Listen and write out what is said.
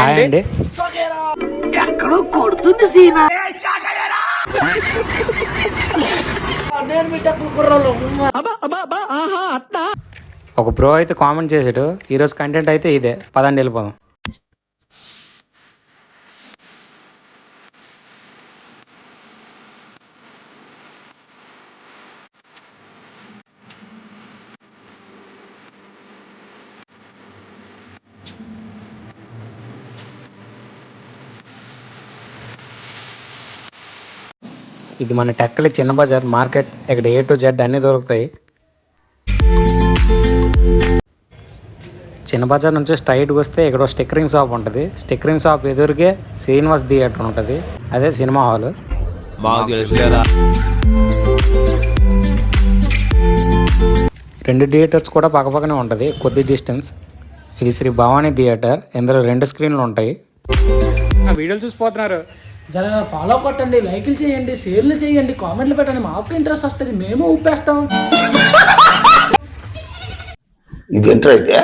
Hi అండి. ఎక్కడో కొడుతుంది సీనా. ఒక బ్రో అయితే కామెంట్ చేసాడు, ఈరోజు కంటెంట్ అయితే ఇదే, పదండి వెళ్ళిపోదాం. ఇది మన టెక్కలి చిన్న బజార్ మార్కెట్. ఇక్కడ A to Z అన్నీ దొరుకుతాయి. చిన్న బజార్ నుంచి స్ట్రైట్గా వస్తే ఇక్కడ స్టిక్కరింగ్ షాప్ ఉంటుంది. స్టిక్కరింగ్ షాప్ ఎదురుగే శ్రీనివాస్ థియేటర్ ఉంటుంది, అదే సినిమా హాల్. రెండు థియేటర్స్ కూడా పక్కపక్కనే ఉంటుంది, కొద్ది డిస్టెన్స్. ఇది శ్రీ భవానీ థియేటర్. ఇందులో 2 స్క్రీన్లు ఉంటాయి. వీడియోలు చూసిపోతున్నారు, జర ఫాలో కొట్టండి, లైక్లు చేయండి, షేర్లు చేయండి, కామెంట్లు పెట్టండి. మాకు ఇంట్రెస్ట్ వస్తుంది, మేము ఊపేస్తాం. ఇదేంట్రా అయితే